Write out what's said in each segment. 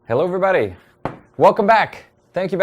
Hello, everybody. Welcome back. Thanks for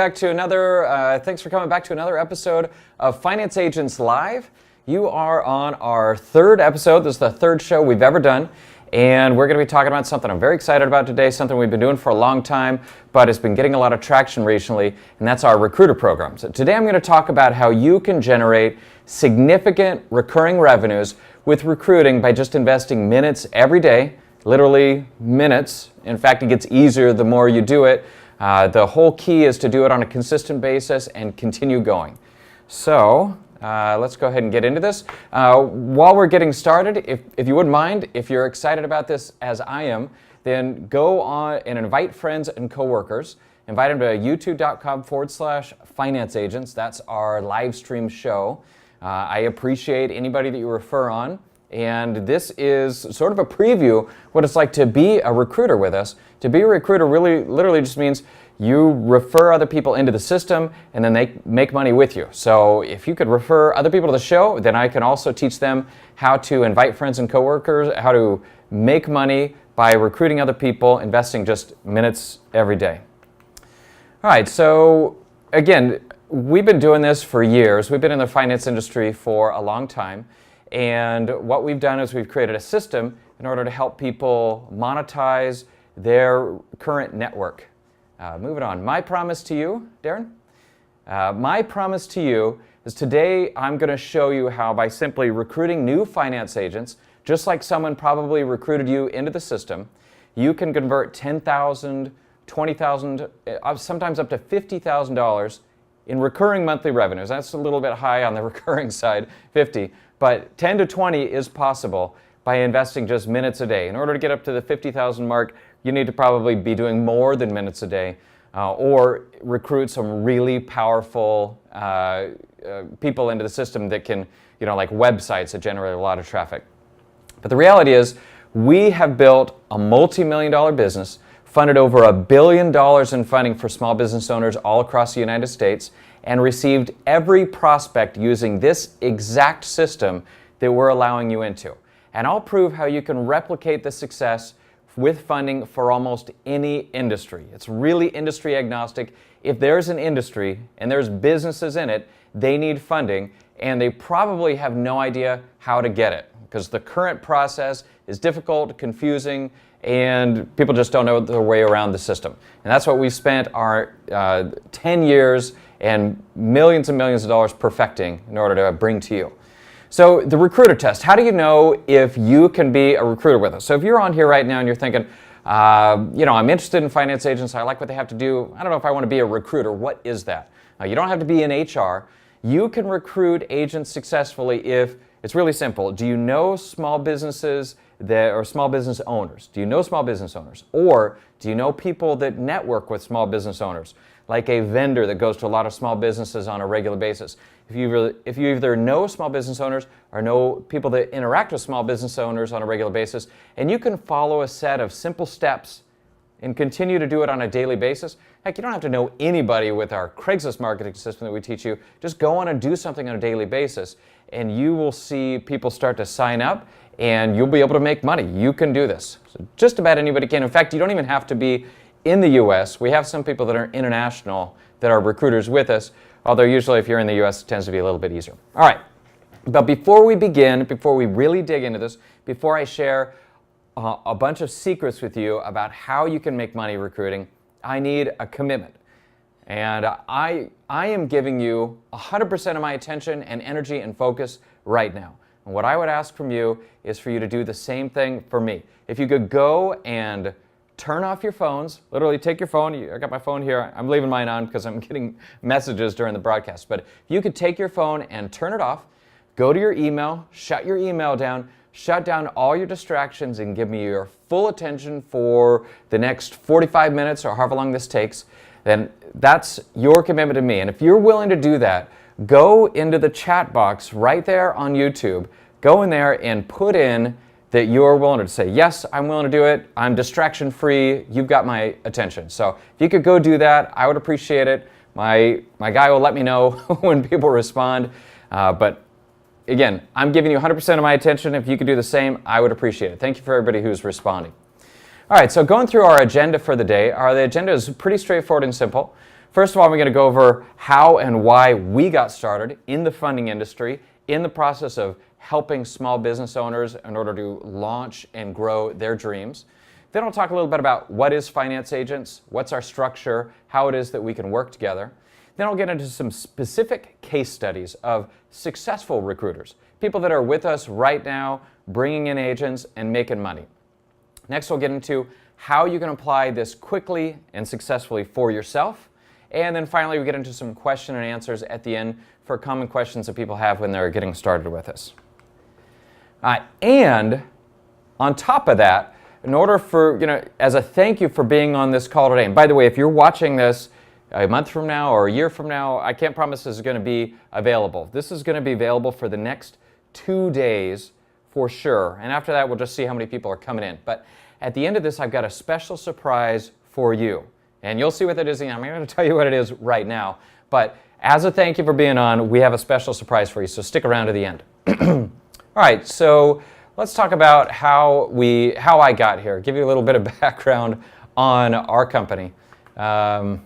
coming back to another episode of Finance Agents Live. You are on our third episode. This is the third show we've ever done. And we're going to be talking about something I'm very excited about today, something we've been doing for a long time, but it's been getting a lot of traction recently, and that's our recruiter program. So today I'm going to talk about how you can generate significant recurring revenues with recruiting by just investing minutes every day, literally minutes. In fact, it gets easier the more you do it. The whole key is to do it on a consistent basis and continue going. So let's go ahead and get into this. While we're getting started, if you wouldn't mind, if you're excited about this as I am, then go on and invite friends and coworkers. Invite them to youtube.com/financeagents. That's our live stream show. I appreciate anybody that you refer on. And this is sort of a preview what it's like to be a recruiter with us. To be a recruiter really literally just means you refer other people into the system and then they make money with you. So if you could refer other people to the show, then I can also teach them how to invite friends and coworkers, how to make money by recruiting other people, investing just minutes every day. All right, so again, we've been doing this for years. We've been in the finance industry for a long time. And what we've done is we've created a system in order to help people monetize their current network. Moving on. My promise to you, Darren? My promise to you is today I'm going to show you how by simply recruiting new finance agents, just like someone probably recruited you into the system, you can convert $10,000, $20,000, sometimes up to $50,000 in recurring monthly revenues. That's a little bit high on the recurring side, 50. But 10 to 20 is possible by investing just minutes a day. In order to get up to the 50,000 mark, you need to probably be doing more than minutes a day or recruit some really powerful people into the system that can, like websites that generate a lot of traffic. But the reality is we have built a multi-million-dollar business, funded over $1 billion in funding for small business owners all across the United States, and received every prospect using this exact system that we're allowing you into. And I'll prove how you can replicate the success with funding for almost any industry. It's really industry agnostic. If there's an industry and there's businesses in it, they need funding, and they probably have no idea how to get it because the current process is difficult, confusing, and people just don't know their way around the system. And that's what we've spent our 10 years and millions of dollars perfecting in order to bring to you. So the recruiter test, how do you know if you can be a recruiter with us? So if you're on here right now and you're thinking, I'm interested in finance agents, I like what they have to do, I don't know if I want to be a recruiter, what is that? You don't have to be in HR. You can recruit agents successfully if, it's really simple, do you know small businesses or small business owners? Do you know small business owners? Or do you know people that network with small business owners? Like a vendor that goes to a lot of small businesses on a regular basis. If you either know small business owners or know people that interact with small business owners on a regular basis, and you can follow a set of simple steps and continue to do it on a daily basis. Heck, you don't have to know anybody with our Craigslist marketing system that we teach you. Just go on and do something on a daily basis, and you will see people start to sign up, and you'll be able to make money. You can do this. So just about anybody can. In fact, you don't even have to be in the U.S. We have some people that are international that are recruiters with us, although usually if you're in the U.S. it tends to be a little bit easier. All right, but before we begin, before we really dig into this, before I share a bunch of secrets with you about how you can make money recruiting, I need a commitment. And I am giving you 100% of my attention and energy and focus right now. And what I would ask from you is for you to do the same thing for me. If you could go and turn off your phones, literally take your phone, I got my phone here, I'm leaving mine on because I'm getting messages during the broadcast, but if you could take your phone and turn it off, go to your email, shut your email down, shut down all your distractions and give me your full attention for the next 45 minutes or however long this takes, then that's your commitment to me. And if you're willing to do that, go into the chat box right there on YouTube, go in there and put in that you're willing to say, yes, I'm willing to do it, I'm distraction free, you've got my attention. So if you could go do that, I would appreciate it. My guy will let me know when people respond. But again, I'm giving you 100% of my attention. If you could do the same, I would appreciate it. Thank you for everybody who's responding. All right, so going through our agenda for the day, the agenda is pretty straightforward and simple. First of all, we're going to go over how and why we got started in the funding industry, in the process of helping small business owners in order to launch and grow their dreams. Then I'll talk a little bit about what is Finance Agents, what's our structure, how it is that we can work together. Then I'll get into some specific case studies of successful recruiters, people that are with us right now, bringing in agents and making money. Next, we'll get into how you can apply this quickly and successfully for yourself. And then finally, we get into some question and answers at the end for common questions that people have when they're getting started with us. And on top of that, in order for, as a thank you for being on this call today, and by the way, if you're watching this a month from now or a year from now, I can't promise this is going to be available. This is going to be available for the next 2 days for sure. And after that, we'll just see how many people are coming in. But at the end of this, I've got a special surprise for you. And you'll see what that is. I'm not going to tell you what it is right now. But as a thank you for being on, we have a special surprise for you. So stick around to the end. All right, so let's talk about how I got here. Give you a little bit of background on our company. All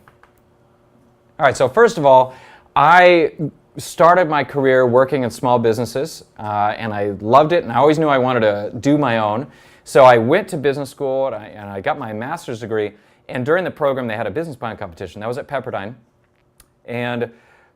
right, so first of all, I started my career working in small businesses, and I loved it, and I always knew I wanted to do my own. So I went to business school, and I got my master's degree, and during the program, they had a business plan competition. That was at Pepperdine, and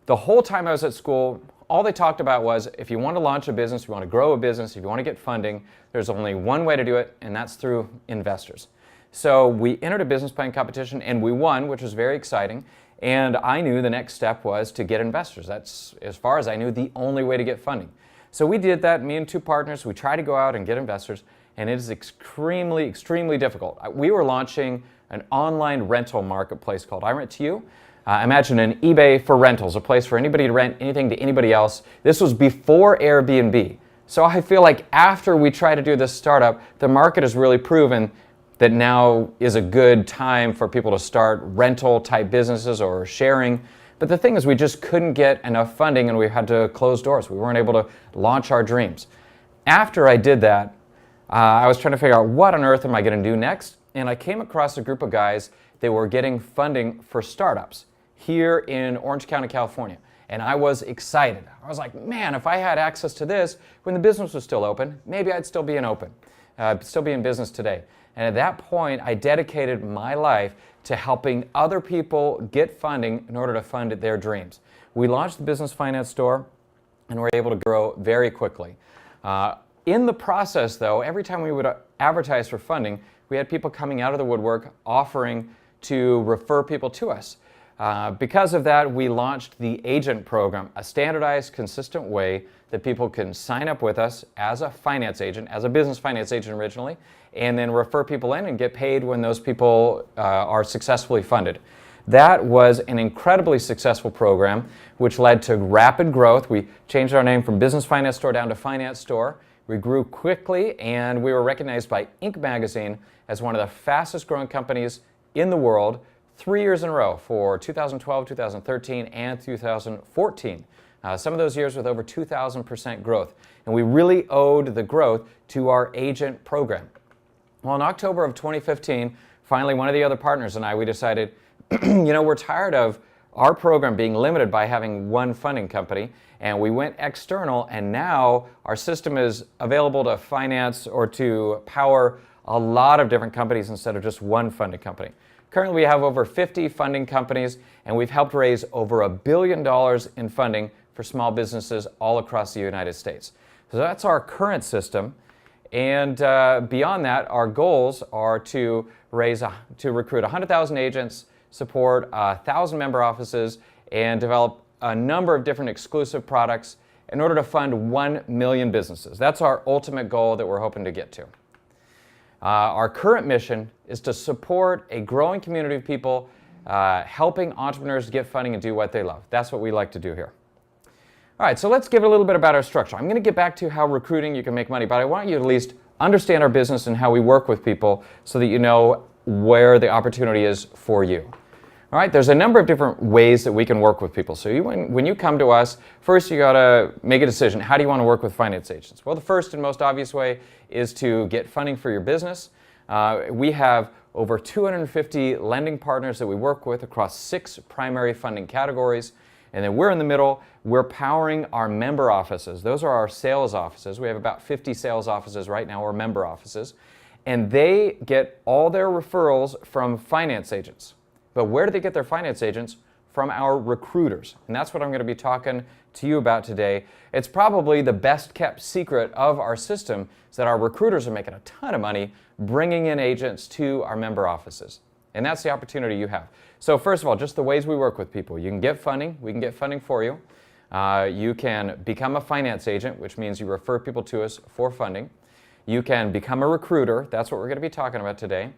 the whole time I was at school, all they talked about was if you want to launch a business, if you want to grow a business, if you want to get funding, there's only one way to do it, and that's through investors. So we entered a business plan competition, and we won, which was very exciting. And I knew the next step was to get investors. That's, as far as I knew, the only way to get funding. So we did that, me and 2 partners. We tried to go out and get investors, and it is extremely, extremely difficult. We were launching an online rental marketplace called iRent2You. Imagine an eBay for rentals, a place for anybody to rent anything to anybody else. This was before Airbnb. So I feel like after we try to do this startup, the market has really proven that now is a good time for people to start rental type businesses or sharing. But the thing is, we just couldn't get enough funding and we had to close doors. We weren't able to launch our dreams. After I did that, I was trying to figure out what on earth am I going to do next? And I came across a group of guys that were getting funding for startups here in Orange County, California. And I was excited. I was like, man, if I had access to this when the business was still open, maybe I'd still be still be in business today. And at that point, I dedicated my life to helping other people get funding in order to fund their dreams. We launched the Business Finance Store, and were able to grow very quickly. In the process, though, every time we would advertise for funding, we had people coming out of the woodwork offering to refer people to us. Because of that, we launched the Agent Program, a standardized, consistent way that people can sign up with us as a finance agent, as a business finance agent originally, and then refer people in and get paid when those people are successfully funded. That was an incredibly successful program, which led to rapid growth. We changed our name from Business Finance Store down to Finance Store. We grew quickly, and we were recognized by Inc. magazine as one of the fastest growing companies in the world 3 years in a row for 2012, 2013, and 2014. Some of those years with over 2,000% growth. And we really owed the growth to our agent program. Well, in October of 2015, finally one of the other partners and I, we decided, we're tired of our program being limited by having one funding company, and we went external, and now our system is available to finance or to power a lot of different companies instead of just one funding company. Currently, we have over 50 funding companies, and we've helped raise over $1 billion in funding for small businesses all across the United States. So that's our current system. And beyond that, our goals are to recruit 100,000 agents, support 1,000 member offices, and develop a number of different exclusive products in order to fund 1 million businesses. That's our ultimate goal that we're hoping to get to. Our current mission is to support a growing community of people helping entrepreneurs get funding and do what they love. That's what we like to do here. All right, so let's give a little bit about our structure. I'm going to get back to how recruiting you can make money, but I want you to at least understand our business and how we work with people so that you know where the opportunity is for you. All All right, there's a number of different ways that we can work with people. So when you come to us, first you got to make a decision. How do you want to work with finance agents? Well, the first and most obvious way is to get funding for your business. We have over 250 lending partners that we work with across 6 primary funding categories. And then we're in the middle. We're powering our member offices. Those are our sales offices. We have about 50 sales offices right now, or member offices. And they get all their referrals from finance agents. But where do they get their finance agents? From our recruiters. And that's what I'm going to be talking to you about today. It's probably the best kept secret of our system is that our recruiters are making a ton of money bringing in agents to our member offices. And that's the opportunity you have. So first of all, just the ways we work with people. You can get funding. We can get funding for you. You can become a finance agent, which means you refer people to us for funding. You can become a recruiter. That's what we're going to be talking about today.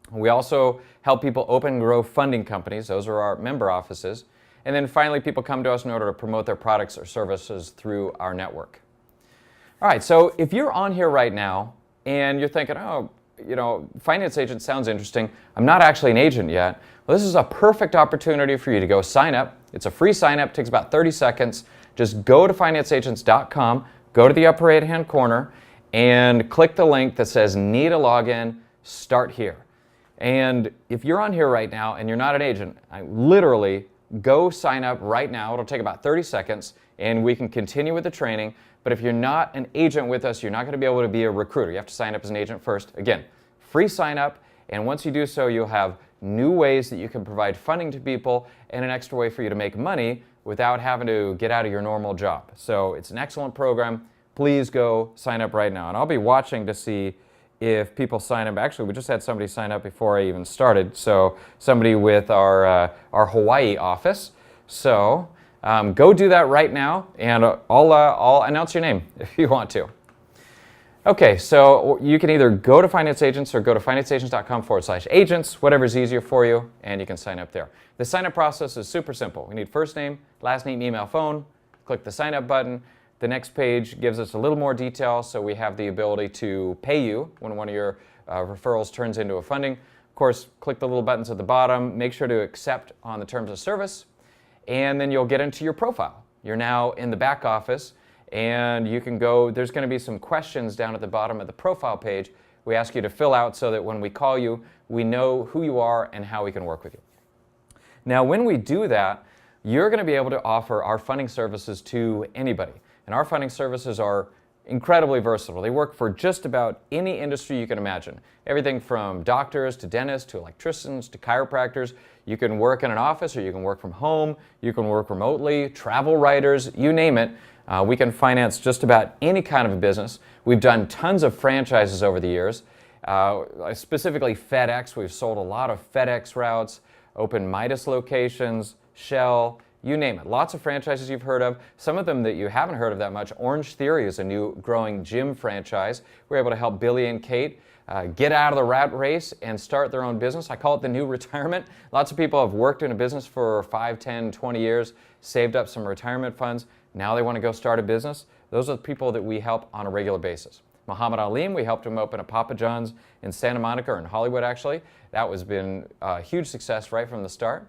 We also help people open and grow funding companies. Those are our member offices. And then finally, people come to us in order to promote their products or services through our network. All right, so if you're on here right now and you're thinking, oh, finance agent sounds interesting. I'm not actually an agent yet. Well, this is a perfect opportunity for you to go sign up. It's a free sign up, takes about 30 seconds. Just go to financeagents.com, go to the upper right-hand corner, and click the link that says need a login, start here. And if you're on here right now and you're not an agent, literally go sign up right now. It'll take about 30 seconds and we can continue with the training. But if you're not an agent with us, you're not going to be able to be a recruiter. You have to sign up as an agent first. Again, free sign up. And once you do so, you'll have new ways that you can provide funding to people and an extra way for you to make money without having to get out of your normal job. So it's an excellent program. Please go sign up right now. And I'll be watching to see if people sign up. Actually, we just had somebody sign up before I even started. So somebody with our Hawaii office. So go do that right now, and I'll announce your name if you want to. Okay, so you can either go to Finance Agents or go to financeagents.com/agents, whatever's easier for you, and you can sign up there. The sign-up process is super simple. We need first name, last name, email, phone. Click the sign-up button. The next page gives us a little more detail, so we have the ability to pay you when one of your referrals turns into a funding. Of course, click the little buttons at the bottom. Make sure to accept on the terms of service, and then you'll get into your profile. You're now in the back office, and you can go. There's going to be some questions down at the bottom of the profile page we ask you to fill out so that when we call you, we know who you are and how we can work with you. Now, when we do that, you're going to be able to offer our funding services to anybody. And our funding services are incredibly versatile. They work for just about any industry you can imagine. Everything from doctors to dentists to electricians to chiropractors. You can work in an office or you can work from home. You can work remotely, travel writers, you name it. We can finance just about any kind of a business. We've done tons of franchises over the years. Specifically FedEx. We've sold a lot of FedEx routes, opened Midas locations, Shell, you name it. Lots of franchises you've heard of. Some of them that you haven't heard of that much. Orange Theory is a new growing gym franchise. We're able to help Billy and Kate get out of the rat race and start their own business. I call it the new retirement. Lots of people have worked in a business for 5, 10, 20 years, saved up some retirement funds. Now they want to go start a business. Those are the people that we help on a regular basis. Muhammad Alim, we helped him open a Papa John's in Santa Monica, or in Hollywood actually. That has been a huge success right from the start.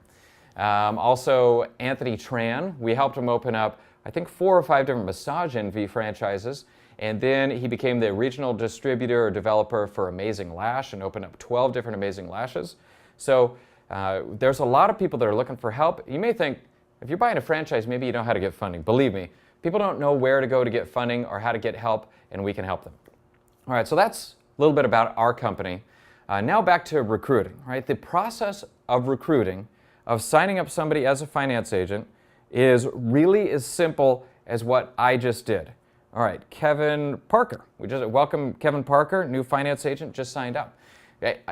Also, Anthony Tran, we helped him open up, I think, 4 or 5 different Massage Envy franchises, and then he became the regional distributor or developer for Amazing Lash and opened up 12 different Amazing Lashes. So there's a lot of people that are looking for help. You may think, if you're buying a franchise, maybe you know how to get funding. Believe me, people don't know where to go to get funding or how to get help, and we can help them. All right, so that's a little bit about our company. Now back to recruiting, right? The process of recruiting, of signing up somebody as a finance agent, is really as simple as what I just did. All right, Kevin Parker. We just welcome Kevin Parker, new finance agent, just signed up.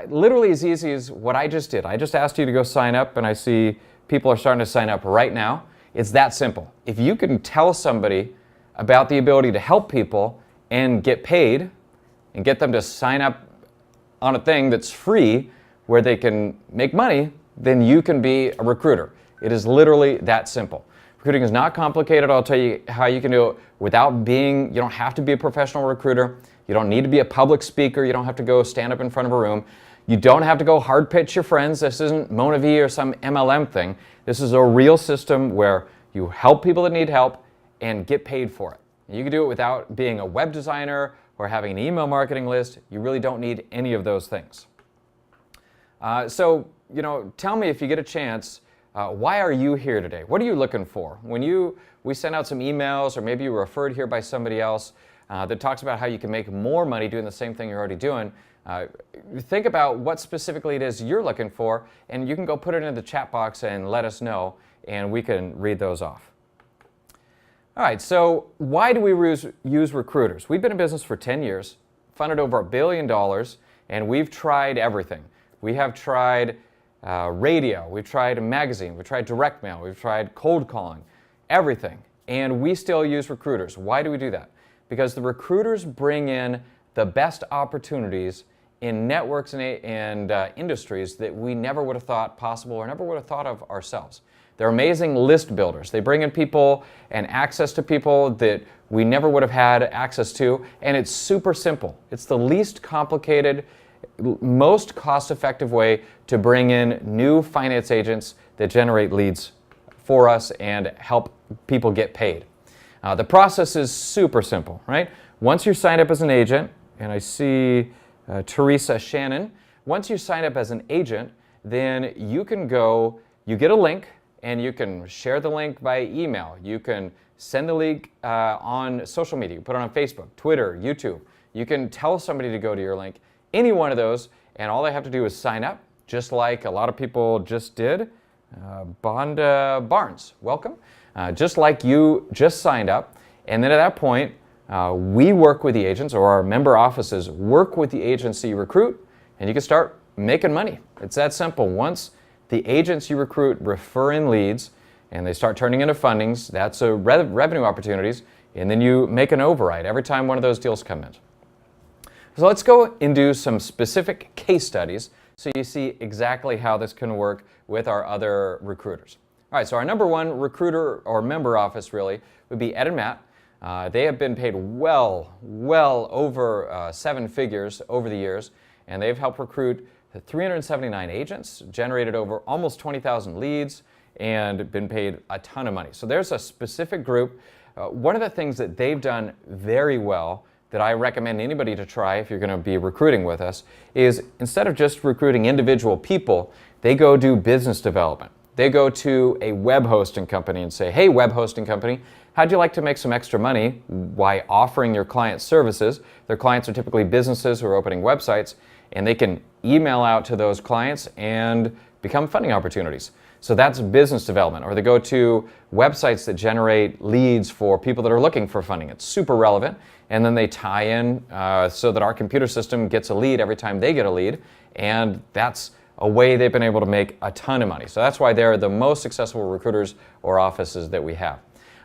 Literally as easy as what I just did. I just asked you to go sign up, and I see people are starting to sign up right now. It's that simple. If you can tell somebody about the ability to help people and get paid and get them to sign up on a thing that's free where they can make money, then you can be a recruiter. It is literally that simple. Recruiting is not complicated. I'll tell you how you can do it without being, you don't have to be a professional recruiter. You don't need to be a public speaker. You don't have to go stand up in front of a room. You don't have to go hard pitch your friends. This isn't MonaVie or some MLM thing. This is a real system where you help people that need help and get paid for it. You can do it without being a web designer or having an email marketing list. You really don't need any of those things. So, tell me if you get a chance, why are you here today? What are you looking for? When we send out some emails, or maybe you were referred here by somebody else that talks about how you can make more money doing the same thing you're already doing, think about what specifically it is you're looking for, and you can go put it in the chat box and let us know, and we can read those off. All right, so why do we use recruiters? We've been in business for 10 years, funded over $1 billion, and we've tried everything. We have tried radio, we've tried a magazine, we've tried direct mail, we've tried cold calling, everything. And we still use recruiters. Why do we do that? Because the recruiters bring in the best opportunities in networks and industries that we never would have thought possible or never would have thought of ourselves. They're amazing list builders. They bring in people and access to people that we never would have had access to, and it's super simple. It's the least complicated, most cost-effective way to bring in new finance agents that generate leads for us and help people get paid. The process is super simple, right? Once you're signed up as an agent, and I see Teresa Shannon, once you sign up as an agent, then you can go, you get a link, and you can share the link by email. You can send the link on social media. You put it on Facebook, Twitter, YouTube. You can tell somebody to go to your link, any one of those, and all they have to do is sign up, just like a lot of people just did. Bonda Barnes, welcome. Just like you just signed up. And then at that point, we work with the agents, or our member offices work with the agency you recruit, and you can start making money. It's that simple. Once the agents you recruit refer in leads and they start turning into fundings, that's revenue opportunities, and then you make an override every time one of those deals come in. So let's go and do some specific case studies so you see exactly how this can work with our other recruiters. All right, so our number one recruiter or member office really would be Ed and Matt. They have been paid well over 7 figures over the years, and they've helped recruit 379 agents, generated over almost 20,000 leads, and been paid a ton of money. So there's a specific group. One of the things that they've done very well that I recommend anybody to try if you're going to be recruiting with us is instead of just recruiting individual people, they go do business development. They go to a web hosting company and say, hey, web hosting company, how'd you like to make some extra money by offering your clients services? Their clients are typically businesses who are opening websites, and they can email out to those clients and become funding opportunities. So that's business development. Or they go to websites that generate leads for people that are looking for funding. It's super relevant. And then they tie in so that our computer system gets a lead every time they get a lead. And that's a way they've been able to make a ton of money. So that's why they're the most successful recruiters or offices that we have.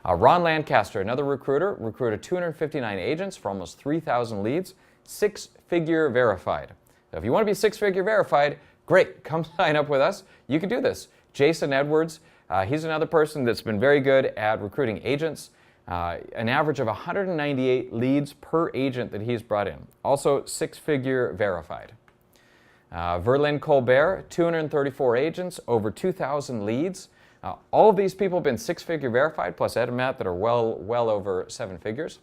Ron Lancaster, another recruiter, recruited 259 agents for almost 3,000 leads, 6-figure verified. So if you want to be 6-figure verified, great, come sign up with us. You can do this. Jason Edwards, he's another person that's been very good at recruiting agents. An average of 198 leads per agent that he's brought in. Also 6-figure verified. Verlin Colbert, 234 agents, over 2,000 leads. All of these people have been 6-figure verified, plus Ed and Matt that are well over 7 figures.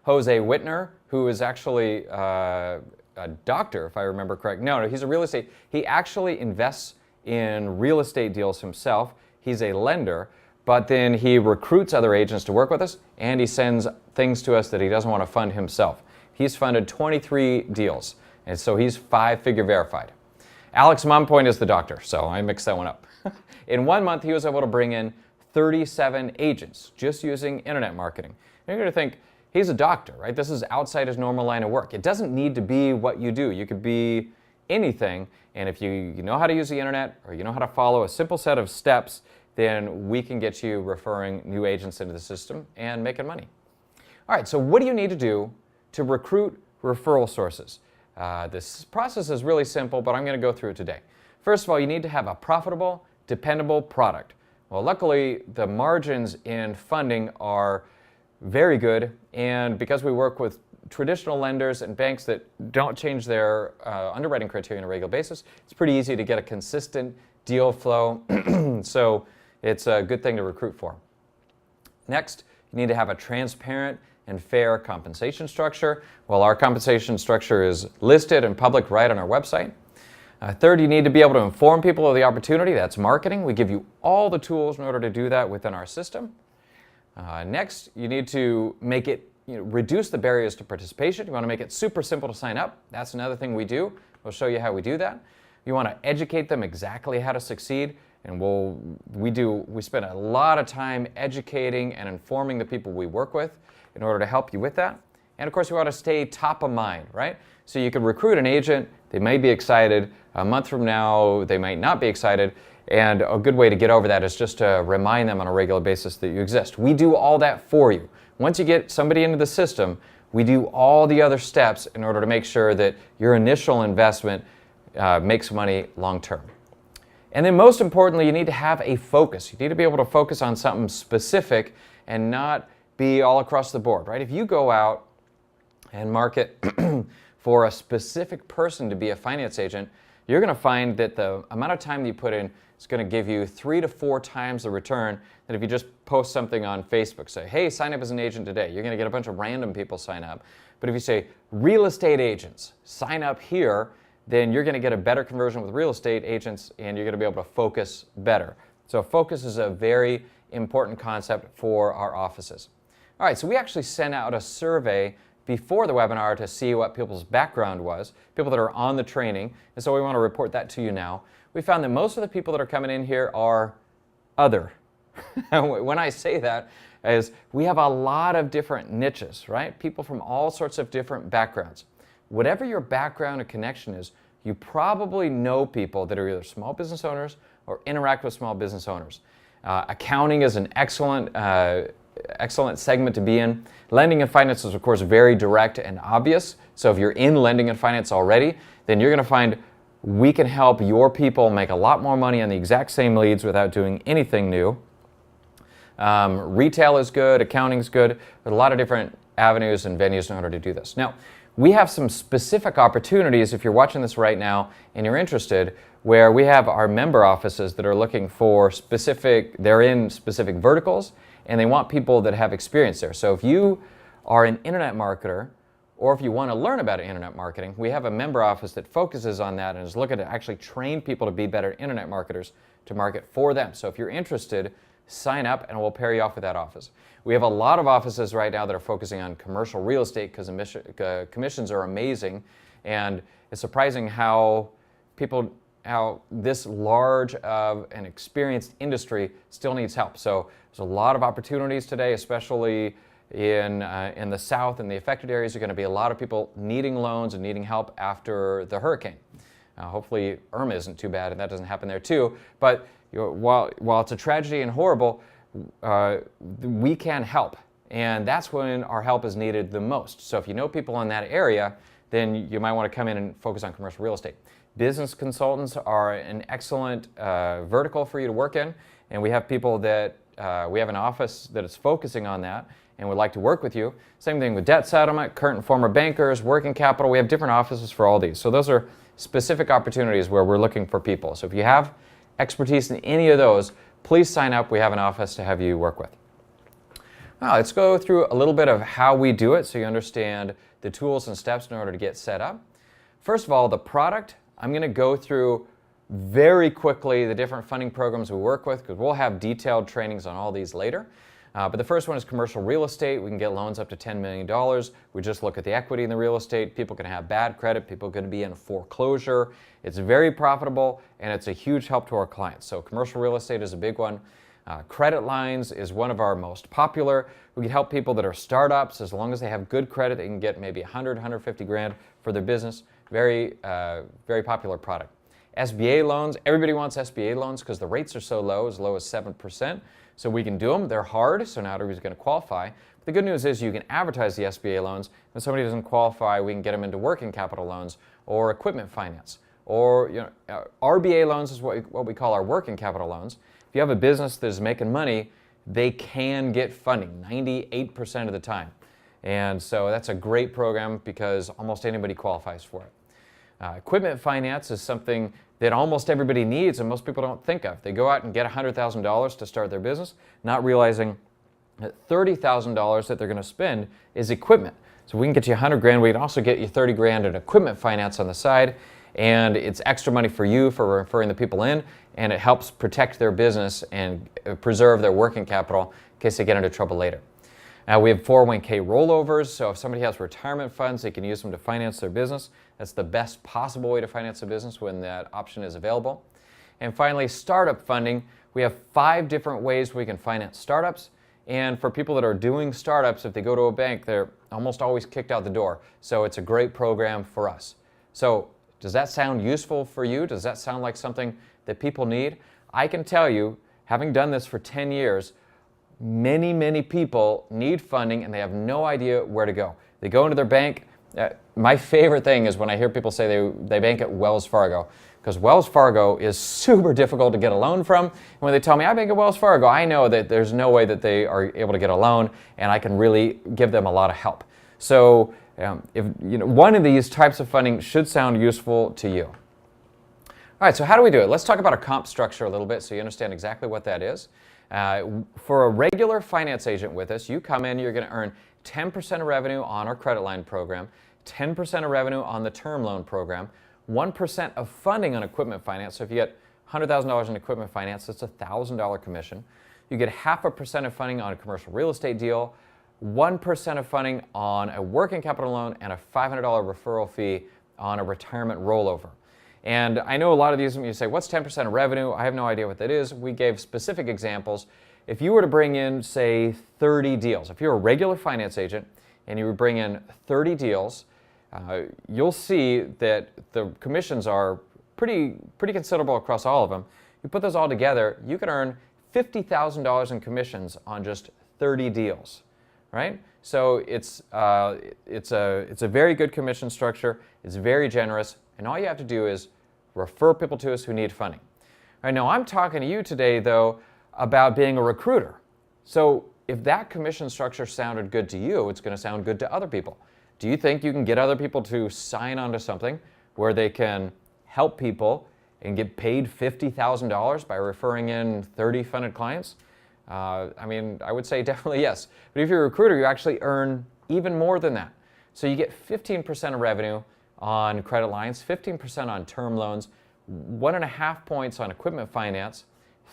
Jose Whitner, who is actually a doctor, if I remember correct. No, he's a real estate. He actually invests in real estate deals himself. He's a lender, but then he recruits other agents to work with us, and he sends things to us that he doesn't want to fund himself. He's funded 23 deals, and so he's 5-figure verified. Alex Mumpoint is the doctor, so I mixed that one up. In 1 month, he was able to bring in 37 agents just using internet marketing. And you're going to think, he's a doctor, right? This is outside his normal line of work. It doesn't need to be what you do. You could be anything, and if you know how to use the internet or you know how to follow a simple set of steps, then we can get you referring new agents into the system and making money. All right, so what do you need to do to recruit referral sources? This process is really simple, but I'm going to go through it today. First of all, you need to have a profitable, dependable product. Well, luckily, the margins in funding are very good, and because we work with traditional lenders and banks that don't change their underwriting criteria on a regular basis, it's pretty easy to get a consistent deal flow. So it's a good thing to recruit for. Next, you need to have a transparent and fair compensation structure. Well, our compensation structure is listed and public right on our website. Third, you need to be able to inform people of the opportunity. That's marketing. We give you all the tools in order to do that within our system. Next, you need to make it, reduce the barriers to participation. You want to make it super simple to sign up. That's another thing we do. We'll show you how we do that. You want to educate them exactly how to succeed, and we spend a lot of time educating and informing the people we work with in order to help you with that. And of course, you want to stay top of mind, right? So you can recruit an agent, they may be excited, a month from now they might not be excited, and a good way to get over that is just to remind them on a regular basis that you exist. We do all that for you. Once you get somebody into the system, we do all the other steps in order to make sure that your initial investment makes money long term. And then most importantly, you need to have a focus. You need to be able to focus on something specific and not be all across the board, right? If you go out and market for a specific person to be a finance agent, you're going to find that the amount of time that you put in is going to give you 3 to 4 times the return than if you just post something on Facebook. Say, hey, sign up as an agent today. You're going to get a bunch of random people sign up. But if you say, real estate agents, sign up here, then you're going to get a better conversion with real estate agents and you're going to be able to focus better. So focus is a very important concept for our offices. All right, so we actually sent out a survey before the webinar to see what people's background was, people that are on the training, and so we want to report that to you now. We found that most of the people that are coming in here are other. When I say that, is we have a lot of different niches, right? People from all sorts of different backgrounds. Whatever your background and connection is, you probably know people that are either small business owners or interact with small business owners. Accounting is an excellent segment to be in. Lending and finance is, of course, very direct and obvious. So if you're in lending and finance already, then you're going to find we can help your people make a lot more money on the exact same leads without doing anything new. Retail is good, accounting is good. There's a lot of different avenues and venues in order to do this. Now, we have some specific opportunities, if you're watching this right now and you're interested, where we have our member offices that are looking for they're in specific verticals, and they want people that have experience there. So if you are an internet marketer, or if you want to learn about internet marketing, we have a member office that focuses on that and is looking to actually train people to be better internet marketers to market for them. So if you're interested, sign up and we'll pair you off with that office. We have a lot of offices right now that are focusing on commercial real estate because commissions are amazing, and it's surprising how this large of an experienced industry still needs help. So there's a lot of opportunities today, especially in the South and the affected areas. Are going to be a lot of people needing loans and needing help after the hurricane. Hopefully Irma isn't too bad and that doesn't happen there too. But while it's a tragedy and horrible, we can help, and that's when our help is needed the most. So if you know people in that area, then you might want to come in and focus on commercial real estate. Business consultants are an excellent vertical for you to work in, and we have people that we have an office that is focusing on that and would like to work with you. Same thing with debt settlement, current and former bankers, working capital. We have different offices for all these. So those are specific opportunities where we're looking for people. So if you have expertise in any of those, please sign up. We have an office to have you work with. Now, let's go through a little bit of how we do it so you understand the tools and steps in order to get set up. First of all, the product, I'm going to go through very quickly the different funding programs we work with because we'll have detailed trainings on all these later. But the first one is commercial real estate. We can get loans up to $10 million. We just look at the equity in the real estate. People can have bad credit. People are going to be in foreclosure. It's very profitable, and it's a huge help to our clients. So commercial real estate is a big one. Credit lines is one of our most popular. We can help people that are startups. As long as they have good credit, they can get maybe 100, 150 grand for their business. Very popular product. SBA loans, everybody wants SBA loans because the rates are so low as 7%. So we can do them. They're hard, so not everybody's going to qualify. But the good news is you can advertise the SBA loans. If somebody doesn't qualify, we can get them into working capital loans or equipment finance. Or RBA loans is what we call our working capital loans. If you have a business that is making money, they can get funding 98% of the time. And so that's a great program because almost anybody qualifies for it. Equipment finance is something that almost everybody needs and most people don't think of. They go out and get $100,000 to start their business, not realizing that $30,000 that they're going to spend is equipment. So we can get you 100 grand, we can also get you 30 grand in equipment finance on the side, and it's extra money for you for referring the people in, and it helps protect their business and preserve their working capital in case they get into trouble later. We have 401k rollovers, so if somebody has retirement funds, they can use them to finance their business. That's the best possible way to finance a business when that option is available. And finally, startup funding. We have 5 different ways we can finance startups. And for people that are doing startups, if they go to a bank, they're almost always kicked out the door. So it's a great program for us. So does that sound useful for you? Does that sound like something that people need? I can tell you, having done this for 10 years, many people need funding and they have no idea where to go. They go into their bank. My favorite thing is when I hear people say they bank at Wells Fargo, because Wells Fargo is super difficult to get a loan from. And when they tell me I bank at Wells Fargo, I know that there's no way that they are able to get a loan, and I can really give them a lot of help. So if one of these types of funding should sound useful to you. All right, so how do we do it? Let's talk about our comp structure a little bit so you understand exactly what that is. For a regular finance agent with us, you come in, you're going to earn 10% of revenue on our credit line program, 10% of revenue on the term loan program, 1% of funding on equipment finance. So if you get $100,000 in equipment finance, that's a $1,000 commission. You get 0.5% of funding on a commercial real estate deal, 1% of funding on a working capital loan, and a $500 referral fee on a retirement rollover. And I know a lot of these, when you say, what's 10% of revenue? I have no idea what that is. We gave specific examples. If you were to bring in, say, 30 deals, if you're a regular finance agent and you would bring in 30 deals, you'll see that the commissions are pretty considerable across all of them. You put those all together, you can earn $50,000 in commissions on just 30 deals, right? So it's a very good commission structure. It's very generous, and all you have to do is refer people to us who need funding. All right, now I'm talking to you today, though, about being a recruiter. So if that commission structure sounded good to you, it's going to sound good to other people. Do you think you can get other people to sign on to something where they can help people and get paid $50,000 by referring in 30 funded clients? I mean, I would say definitely yes. But if you're a recruiter, you actually earn even more than that. So you get 15% of revenue on credit lines, 15% on term loans, 1.5 points on equipment finance,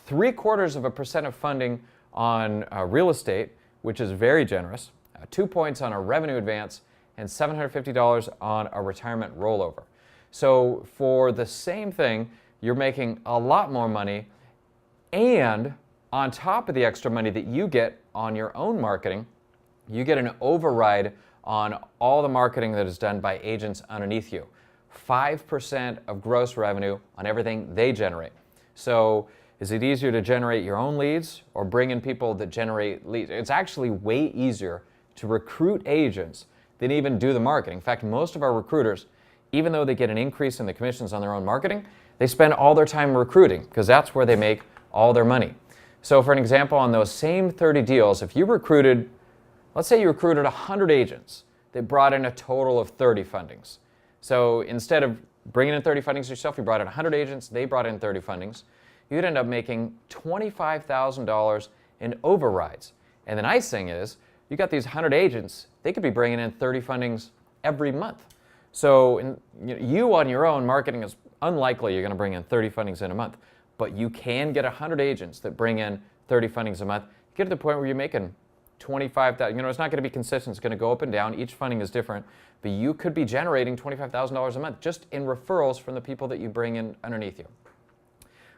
0.75% of funding on real estate, which is very generous, 2 points on a revenue advance, and $750 on a retirement rollover. So for the same thing, you're making a lot more money, and on top of the extra money that you get on your own marketing, you get an override on all the marketing that is done by agents underneath you. 5% of gross revenue on everything they generate. So is it easier to generate your own leads or bring in people that generate leads? It's actually way easier to recruit agents than even do the marketing. In fact, most of our recruiters, even though they get an increase in the commissions on their own marketing, they spend all their time recruiting because that's where they make all their money. So for an example, on those same 30 deals, if you recruited, let's say you recruited 100 agents, they brought in a total of 30 fundings. So instead of bringing in 30 fundings yourself, you brought in 100 agents, they brought in 30 fundings, you'd end up making $25,000 in overrides. And the nice thing is, you got these 100 agents, they could be bringing in 30 fundings every month. So you on your own, marketing is unlikely you're going to bring in 30 fundings in a month, but you can get 100 agents that bring in 30 fundings a month. Get to the point where you're making 25,000. It's not going to be consistent. It's going to go up and down. Each funding is different, but you could be generating $25,000 a month just in referrals from the people that you bring in underneath you.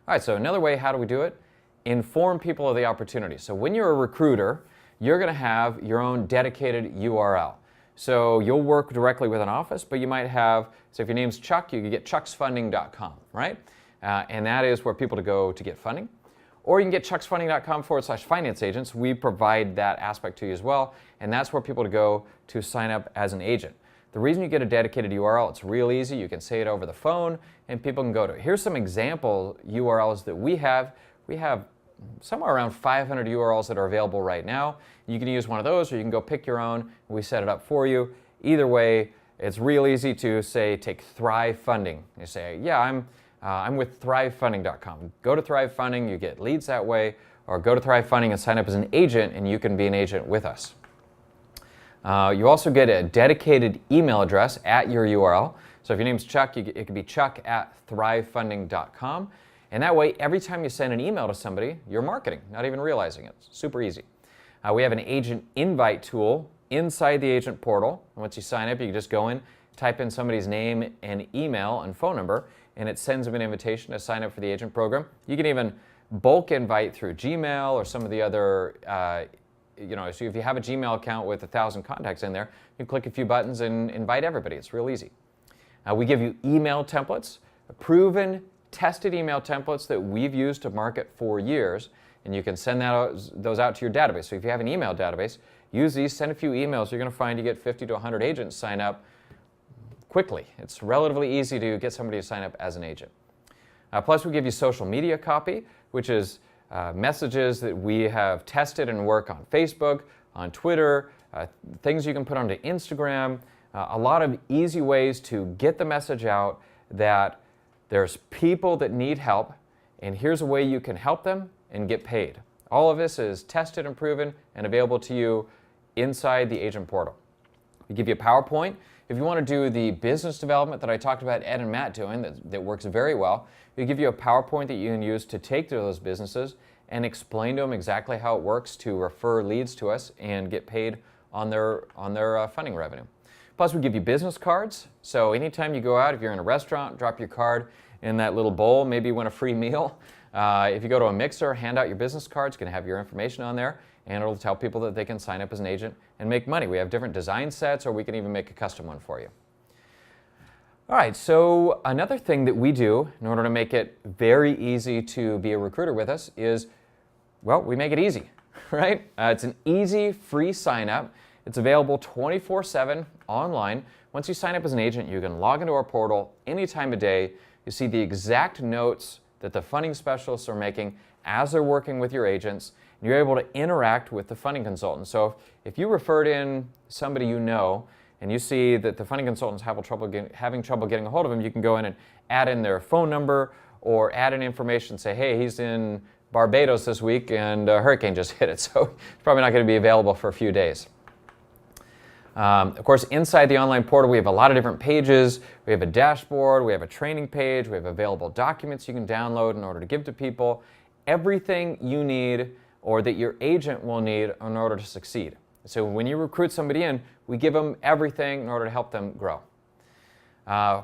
All right, so another way, how do we do it? Inform people of the opportunity. So when you're a recruiter, you're going to have your own dedicated URL. So you'll work directly with an office, but you might have, so if your name's Chuck, you can get chucksfunding.com, right? And that is where people to go to get funding. Or you can get chucksfunding.com/finance agents. We provide that aspect to you as well, and that's where people to go to sign up as an agent. The reason you get a dedicated URL, it's real easy. You can say it over the phone, and people can go to it. Here's some example URLs that we have. We have somewhere around 500 URLs that are available right now. You can use one of those, or you can go pick your own. We set it up for you. Either way, it's real easy to say, take Thrive Funding. You say, yeah, I'm with ThriveFunding.com. Go to Thrive Funding, you get leads that way, or go to Thrive Funding and sign up as an agent, and you can be an agent with us. You also get a dedicated email address at your URL. So if your name's Chuck, it could be chuck@thrivefunding.com. And that way, every time you send an email to somebody, you're marketing, not even realizing it. It's super easy. We have an agent invite tool inside the agent portal. And once you sign up, you can just go in, type in somebody's name and email and phone number, and it sends them an invitation to sign up for the agent program. You can even bulk invite through Gmail or some of the other, so if you have a Gmail account with 1,000 contacts in there, you click a few buttons and invite everybody. It's real easy. We give you email templates, proven, tested email templates that we've used to market for years, and you can send those out to your database. So if you have an email database, use these, send a few emails. You're going to find you get 50 to 100 agents sign up quickly. It's relatively easy to get somebody to sign up as an agent. Plus, we give you social media copy, which is messages that we have tested and work on Facebook, on Twitter, things you can put onto Instagram, a lot of easy ways to get the message out that there's people that need help, and here's a way you can help them and get paid. All of this is tested and proven and available to you inside the agent portal. We give you a PowerPoint. If you want to do the business development that I talked about Ed and Matt doing, that works very well, we give you a PowerPoint that you can use to take to those businesses and explain to them exactly how it works to refer leads to us and get paid on their funding revenue. Plus, we give you business cards. So anytime you go out, if you're in a restaurant, drop your card in that little bowl, maybe you win a free meal. If you go to a mixer, hand out your business cards, it's going to have your information on there, and it'll tell people that they can sign up as an agent and make money. We have different design sets, or we can even make a custom one for you. All right, so another thing that we do in order to make it very easy to be a recruiter with us is, well, we make it easy, right? It's an easy, free sign up. It's available 24/7 online. Once you sign up as an agent, you can log into our portal any time of day. You see the exact notes that the funding specialists are making as they're working with your agents. And you're able to interact with the funding consultant. So if you referred in somebody you know, and you see that the funding consultants having trouble getting a hold of them, you can go in and add in their phone number or add in information, say, hey, he's in Barbados this week and a hurricane just hit it, so he's probably not going to be available for a few days. Of course, inside the online portal, we have a lot of different pages. We have a dashboard, we have a training page, we have available documents you can download in order to give to people. Everything you need or that your agent will need in order to succeed. So when you recruit somebody in, we give them everything in order to help them grow.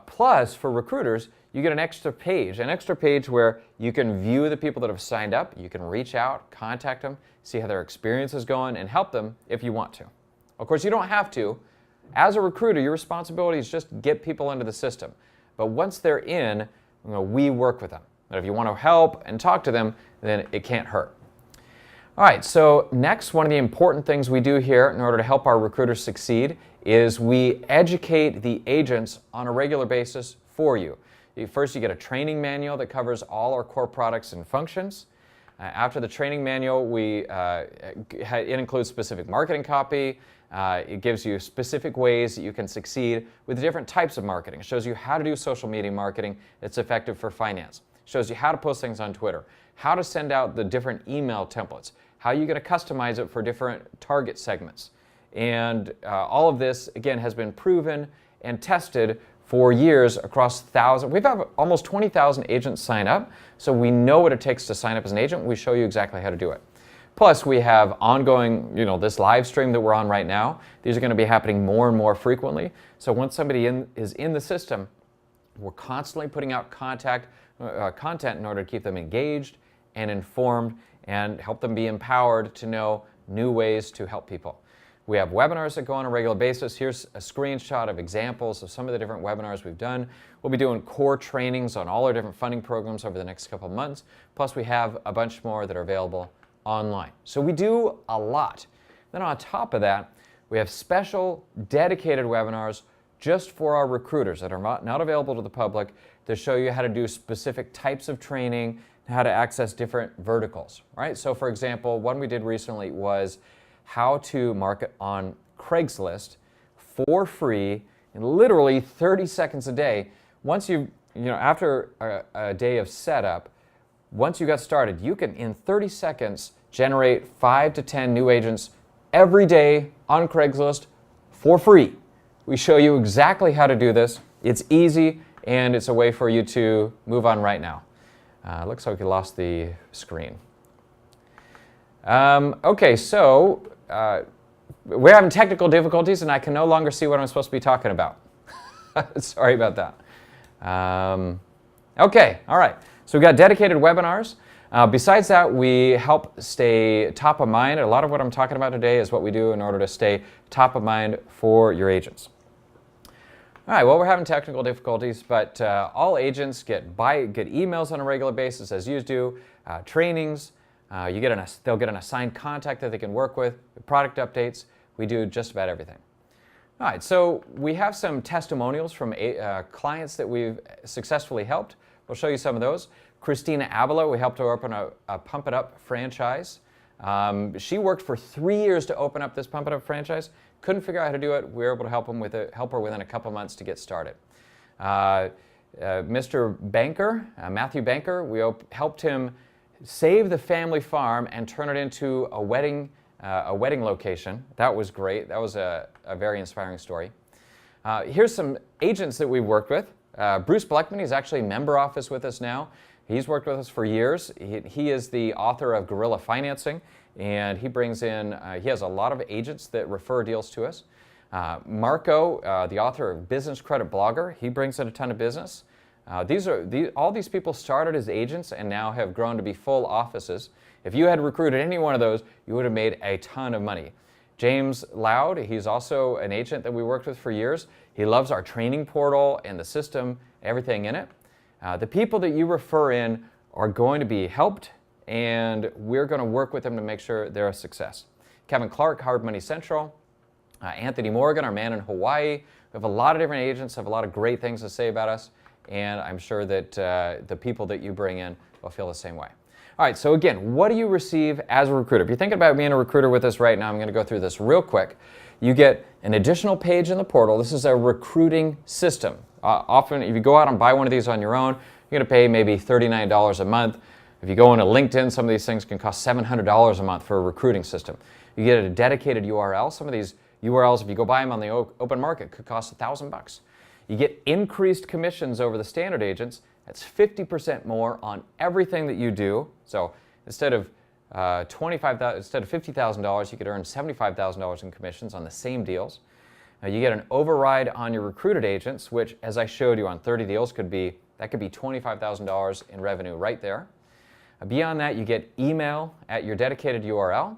Plus, for recruiters, you get an extra page where you can view the people that have signed up. You can reach out, contact them, see how their experience is going, and help them if you want to. Of course, you don't have to. As a recruiter, your responsibility is just get people into the system. But once they're in, we work with them. But if you want to help and talk to them, then it can't hurt. All right, so next, one of the important things we do here in order to help our recruiters succeed is we educate the agents on a regular basis for you. First, you get a training manual that covers all our core products and functions. After the training manual, it includes specific marketing copy. It gives you specific ways that you can succeed with different types of marketing. It shows you how to do social media marketing that's effective for finance. It shows you how to post things on Twitter, how to send out the different email templates, how you're going to customize it for different target segments. And all of this, again, has been proven and tested for years across thousands. We've had almost 20,000 agents sign up, so we know what it takes to sign up as an agent. We show you exactly how to do it. Plus, we have ongoing, this live stream that we're on right now. These are going to be happening more and more frequently. So once somebody is in the system, we're constantly putting out content in order to keep them engaged and informed and help them be empowered to know new ways to help people. We have webinars that go on a regular basis. Here's a screenshot of examples of some of the different webinars we've done. We'll be doing core trainings on all our different funding programs over the next couple of months. Plus, we have a bunch more that are available online. So we do a lot. Then on top of that, we have special dedicated webinars just for our recruiters that are not available to the public to show you how to do specific types of training, how to access different verticals, right? So for example, one we did recently was how to market on Craigslist for free in literally 30 seconds a day. Once after a day of setup, once you got started, you can in 30 seconds generate 5 to 10 new agents every day on Craigslist for free. We show you exactly how to do this. It's easy, and it's a way for you to move on right now. Looks like we lost the screen. Okay, so we're having technical difficulties, and I can no longer see what I'm supposed to be talking about. Sorry about that. Okay, all right. So we've got dedicated webinars. Besides that, we help stay top of mind. A lot of what I'm talking about today is what we do in order to stay top of mind for your agents. All right, well, we're having technical difficulties, but all agents get emails on a regular basis, as you do, trainings. They'll get an assigned contact that they can work with, product updates. We do just about everything. All right, so we have some testimonials from clients that we've successfully helped. We'll show you some of those. Christina Abela, we helped her open a Pump It Up franchise. She worked for 3 years to open up this Pump It Up franchise. Couldn't figure out how to do it. We were able to help her within a couple months to get started. Mr. Banker, Matthew Banker, we helped him save the family farm and turn it into a wedding location. That was great. That was a very inspiring story. Here's some agents that we've worked with. Bruce Bleckman, he's actually member office with us now. He's worked with us for years. He is the author of Guerrilla Financing, and he brings in, he has a lot of agents that refer deals to us. Marco, the author of Business Credit Blogger, he brings in a ton of business. All these people started as agents and now have grown to be full offices. If you had recruited any one of those, you would have made a ton of money. James Loud, he's also an agent that we worked with for years. He loves our training portal and the system, everything in it. The people that you refer in are going to be helped, and we're going to work with them to make sure they're a success. Kevin Clark, Hard Money Central. Anthony Morgan, our man in Hawaii. We have a lot of different agents, have a lot of great things to say about us, and I'm sure that the people that you bring in will feel the same way. All right, so again, what do you receive as a recruiter? If you're thinking about being a recruiter with us right now, I'm going to go through this real quick. You get an additional page in the portal. This is a recruiting system. Often, if you go out and buy one of these on your own, you're going to pay maybe $39 a month. If you go into LinkedIn, some of these things can cost $700 a month for a recruiting system. You get a dedicated URL. Some of these URLs, if you go buy them on the open market, could cost $1,000. You get increased commissions over the standard agents. That's 50% more on everything that you do. So instead of $50,000, you could earn $75,000 in commissions on the same deals. You get an override on your recruited agents, which, as I showed you on 30 deals, could be $25,000 in revenue right there. Beyond that, you get email at your dedicated URL.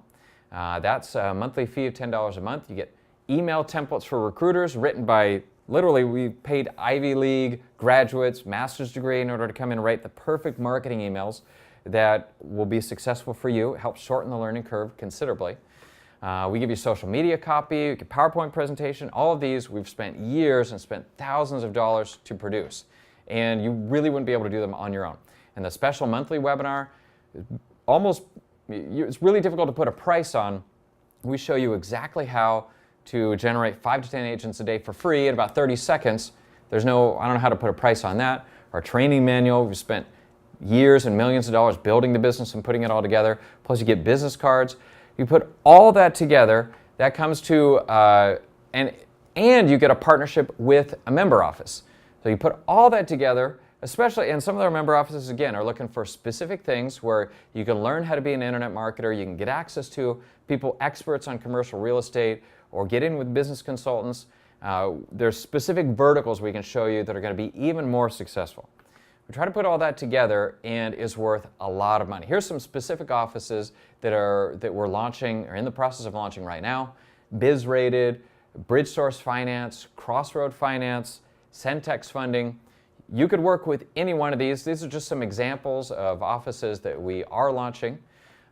That's a monthly fee of $10 a month. You get email templates for recruiters written by, literally, we paid Ivy League graduates, master's degree in order to come in and write the perfect marketing emails that will be successful for you. It helps shorten the learning curve considerably. We give you social media copy, you get PowerPoint presentation. All of these we've spent years and spent thousands of dollars to produce. And you really wouldn't be able to do them on your own. And the special monthly webinar, it's really difficult to put a price on. We show you exactly how to generate 5 to 10 agents a day for free in about 30 seconds. I don't know how to put a price on that. Our training manual, we've spent years and millions of dollars building the business and putting it all together. Plus you get business cards. You put all that together, that comes to, and you get a partnership with a member office. So you put all that together, especially, and some of our member offices, again, are looking for specific things where you can learn how to be an internet marketer, you can get access to people, experts on commercial real estate, or get in with business consultants. There's specific verticals we can show you that are going to be even more successful. We try to put all that together and is worth a lot of money. Here's some specific offices that we're launching or in the process of launching right now. BizRated, BridgeSource Finance, Crossroad Finance, Centex Funding. You could work with any one of these. These are just some examples of offices that we are launching.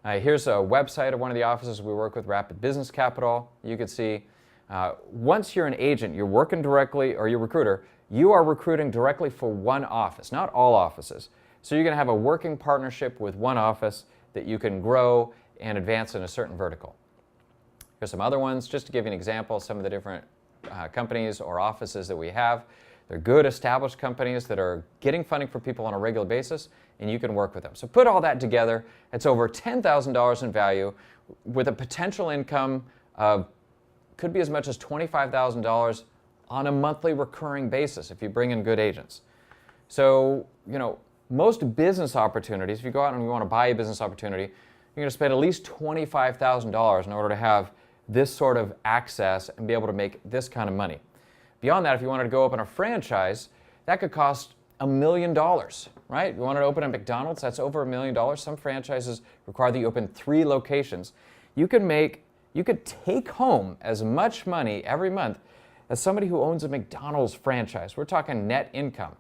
Here's a website of one of the offices we work with, Rapid Business Capital. You can see once you're an agent, you're working directly, or you're a recruiter, you are recruiting directly for one office, not all offices. So you're going to have a working partnership with one office that you can grow and advance in a certain vertical. Here's some other ones, just to give you an example, some of the different companies or offices that we have. They're good, established companies that are getting funding for people on a regular basis, and you can work with them. So put all that together, it's over $10,000 in value with a potential income of, could be as much as $25,000 on a monthly recurring basis if you bring in good agents. So, most business opportunities, if you go out and you want to buy a business opportunity, you're going to spend at least $25,000 in order to have this sort of access and be able to make this kind of money. Beyond that, if you wanted to go open a franchise, that could cost $1 million, right? If you wanted to open a McDonald's, that's over $1 million. Some franchises require that you open 3 locations. You could take home as much money every month as somebody who owns a McDonald's franchise. We're talking net income.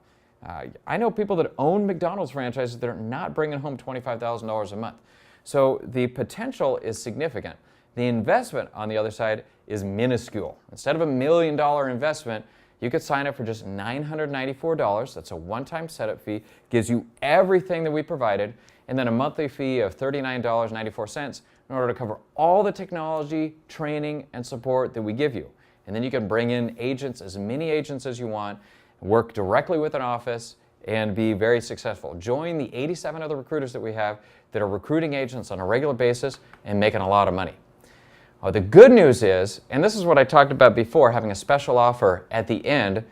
I know people that own McDonald's franchises that are not bringing home $25,000 a month. So the potential is significant. The investment on the other side is minuscule. Instead of $1 million investment, you could sign up for just $994. That's a one-time setup fee, gives you everything that we provided, and then a monthly fee of $39.94 in order to cover all the technology, training, and support that we give you. And then you can bring in agents, as many agents as you want, work directly with an office, and be very successful. Join the 87 other recruiters that we have that are recruiting agents on a regular basis and making a lot of money. The good news is, and this is what I talked about before, having a special offer at the end,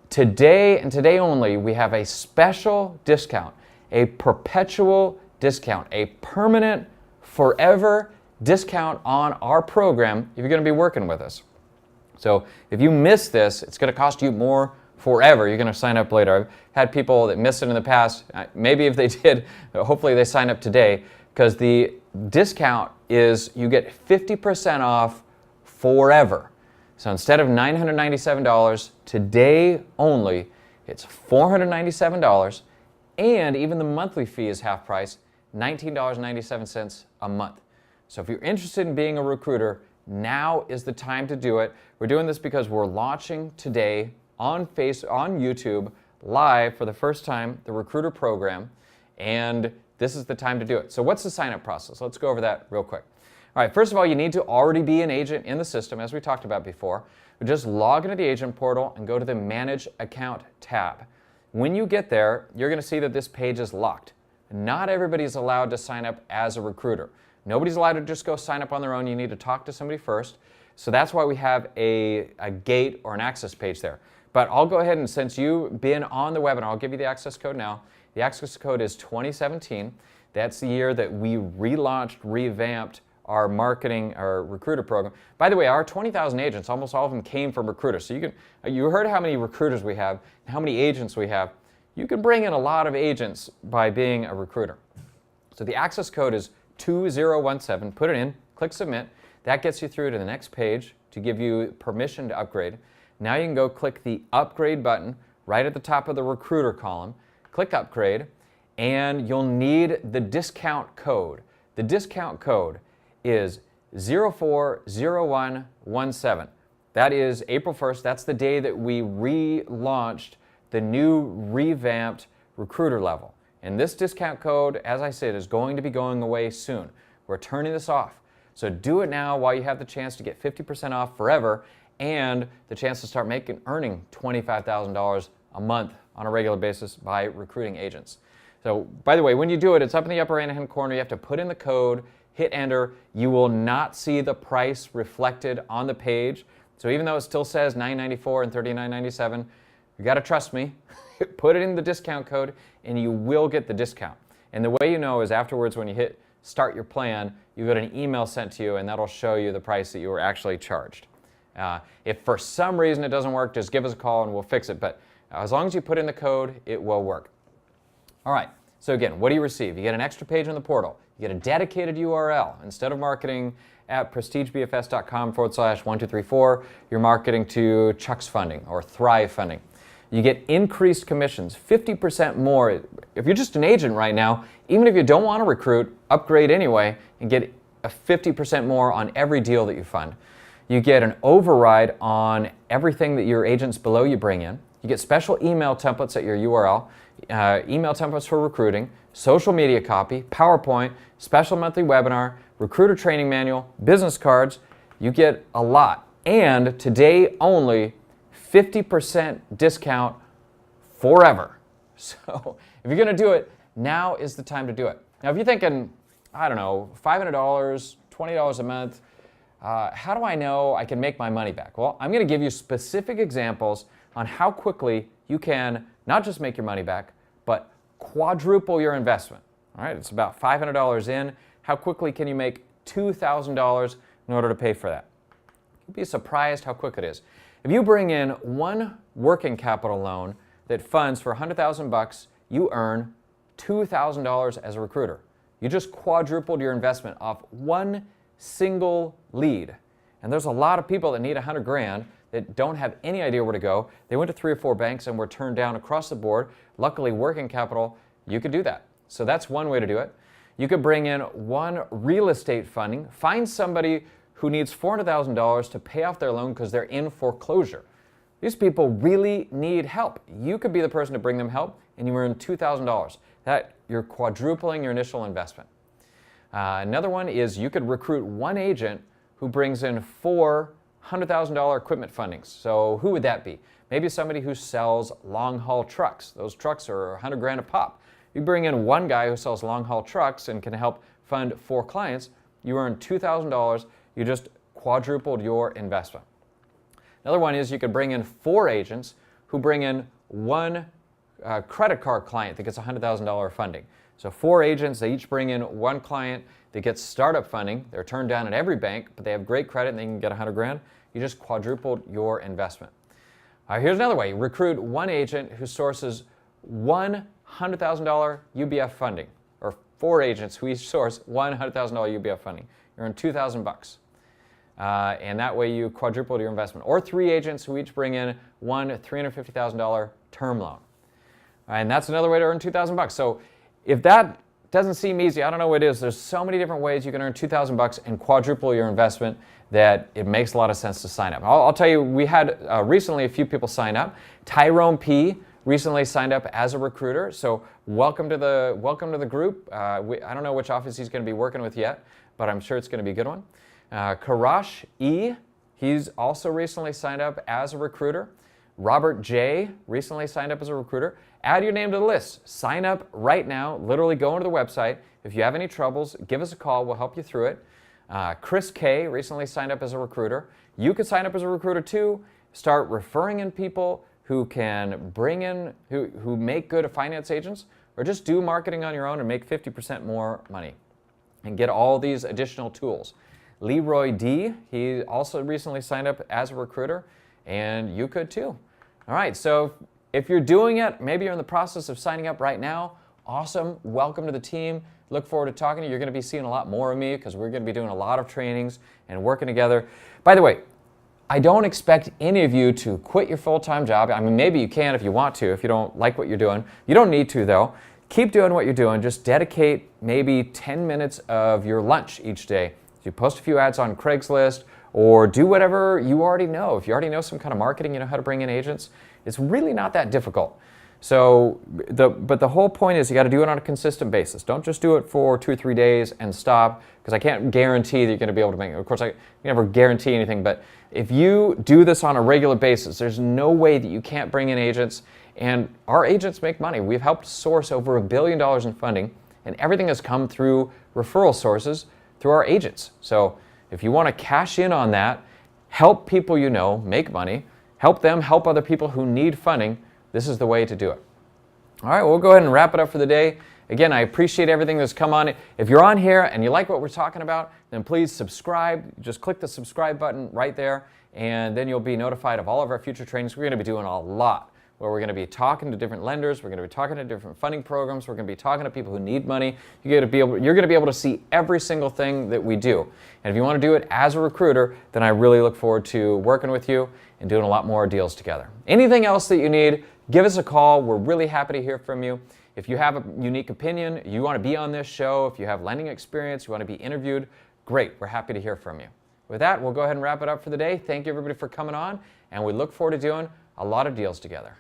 today and today only, we have a special discount, a perpetual discount, a permanent, forever discount on our program if you're going to be working with us. So if you miss this, it's going to cost you more forever. You're going to sign up later. I've had people that missed it in the past. Maybe if they did, hopefully they sign up today, because the discount is you get 50% off forever. So instead of $997 today only, it's $497, and even the monthly fee is half price, $19.97 a month. So if you're interested in being a recruiter, now is the time to do it. We're doing this because we're launching today on YouTube live for the first time, the recruiter program, and this is the time to do it. So what's the sign-up process? Let's go over that real quick. All right, first of all, you need to already be an agent in the system, as we talked about before. Just log into the agent portal and go to the Manage Account tab. When you get there, you're going to see that this page is locked. Not everybody's allowed to sign up as a recruiter. Nobody's allowed to just go sign up on their own. You need to talk to somebody first. So that's why we have a gate or an access page there. But I'll go ahead and, since you've been on the webinar, I'll give you the access code now. The access code is 2017. That's the year that we relaunched, revamped our marketing, our recruiter program. By the way, our 20,000 agents, almost all of them came from recruiters. So you heard how many recruiters we have, how many agents we have. You can bring in a lot of agents by being a recruiter. So the access code is 2017. Put it in, click submit. That gets you through to the next page to give you permission to upgrade. Now you can go click the upgrade button right at the top of the recruiter column. Click upgrade, and you'll need the discount code. The discount code is 040117. That is April 1st. That's the day that we relaunched the new revamped recruiter level. And this discount code, as I said, is going to be going away soon. We're turning this off. So do it now while you have the chance to get 50% off forever and the chance to start earning $25,000 a month on a regular basis by recruiting agents. So, by the way, when you do it, it's up in the upper right-hand corner. You have to put in the code, hit enter. You will not see the price reflected on the page. So even though it still says $994 and $39.97, you got to trust me. Put it in the discount code, and you will get the discount. And the way you know is afterwards, when you hit start your plan, you get an email sent to you, and that'll show you the price that you were actually charged. If for some reason it doesn't work, just give us a call and we'll fix it. But as long as you put in the code, it will work. All right, so again, what do you receive? You get an extra page on the portal. You get a dedicated URL. Instead of marketing at prestigebfs.com/1234, you're marketing to Chuck's Funding or Thrive Funding. You get increased commissions, 50% more. If you're just an agent right now, even if you don't want to recruit, upgrade anyway and get a 50% more on every deal that you fund. You get an override on everything that your agents below you bring in. You get special email templates at your URL. email templates for recruiting, social media copy, PowerPoint, special monthly webinar, recruiter training manual, business cards. You get a lot. And today only, 50% discount forever. So if you're going to do it, now is the time to do it. Now, if you're thinking, I don't know, $500, $20 a month, how do I know I can make my money back? Well, I'm going to give you specific examples on how quickly you can not just make your money back, but quadruple your investment. All right, it's about $500 in. How quickly can you make $2,000 in order to pay for that? You'd be surprised how quick it is. If you bring in one working capital loan that funds for $100,000, you earn $2,000 as a recruiter. You just quadrupled your investment off one single lead. And there's a lot of people that need $100,000 that don't have any idea where to go. They went to 3 or 4 banks and were turned down across the board. Luckily, working capital, you could do that. So that's one way to do it. You could bring in one real estate funding. Find somebody who needs $400,000 to pay off their loan because they're in foreclosure. These people really need help. You could be the person to bring them help, and you earn $2,000. That you're quadrupling your initial investment. Another one is you could recruit one agent who brings in 4 $100,000 equipment fundings. So who would that be? Maybe somebody who sells long-haul trucks. Those trucks are $100,000 a pop. You bring in one guy who sells long-haul trucks and can help fund 4 clients. You earn $2,000. You just quadrupled your investment. Another one is you could bring in 4 agents who bring in one credit card client that gets $100,000 funding. So 4 agents, they each bring in one client that gets startup funding. They're turned down at every bank, but they have great credit and they can get $100,000. You just quadrupled your investment. Here's another way. Recruit one agent who sources one $100,000 UBF funding, or 4 agents who each source one $100,000 UBF funding. You earn $2,000. And that way you quadrupled your investment. Or 3 agents who each bring in one $350,000 term loan. And that's another way to earn $2,000. So if that doesn't seem easy, I don't know what it is. There's so many different ways you can earn $2,000 and quadruple your investment that it makes a lot of sense to sign up. I'll tell you, we had recently a few people sign up. Tyrone P. recently signed up as a recruiter, so welcome to the group. I don't know which office he's going to be working with yet, but I'm sure it's going to be a good one. Karash E. He's also recently signed up as a recruiter. Robert J. recently signed up as a recruiter. Add your name to the list. Sign up right now. Literally go into the website. If you have any troubles, give us a call. We'll help you through it. Chris K. recently signed up as a recruiter. You could sign up as a recruiter too. Start referring in people who can bring in, who make good finance agents, or just do marketing on your own and make 50% more money and get all these additional tools. Leroy D. He also recently signed up as a recruiter, and you could too. All right, so if you're doing it, maybe you're in the process of signing up right now, awesome. Welcome to the team. Look forward to talking to you. You're going to be seeing a lot more of me because we're going to be doing a lot of trainings and working together. By the way, I don't expect any of you to quit your full-time job. I mean, maybe you can if you want to, if you don't like what you're doing. You don't need to, though. Keep doing what you're doing. Just dedicate maybe 10 minutes of your lunch each day. You post a few ads on Craigslist, or do whatever you already know. If you already know some kind of marketing, you know how to bring in agents, it's really not that difficult. So, but the whole point is you got to do it on a consistent basis. Don't just do it for 2 or 3 days and stop, because I can't guarantee that you're going to be able to make it. Of course, I never guarantee anything, but if you do this on a regular basis, there's no way that you can't bring in agents, and our agents make money. We've helped source over $1 billion in funding, and everything has come through referral sources through our agents. So if you want to cash in on that, help people you know make money, help them help other people who need funding, this is the way to do it. All right, we'll go ahead and wrap it up for the day. Again, I appreciate everything that's come on. If you're on here and you like what we're talking about, then please subscribe. Just click the subscribe button right there, and then you'll be notified of all of our future trainings. We're going to be doing a lot, where we're going to be talking to different lenders, we're going to be talking to different funding programs, we're going to be talking to people who need money. You're going to be able to see every single thing that we do. And if you want to do it as a recruiter, then I really look forward to working with you and doing a lot more deals together. Anything else that you need, give us a call. We're really happy to hear from you. If you have a unique opinion, you want to be on this show, if you have lending experience, you want to be interviewed, great. We're happy to hear from you. With that, we'll go ahead and wrap it up for the day. Thank you, everybody, for coming on, and we look forward to doing a lot of deals together.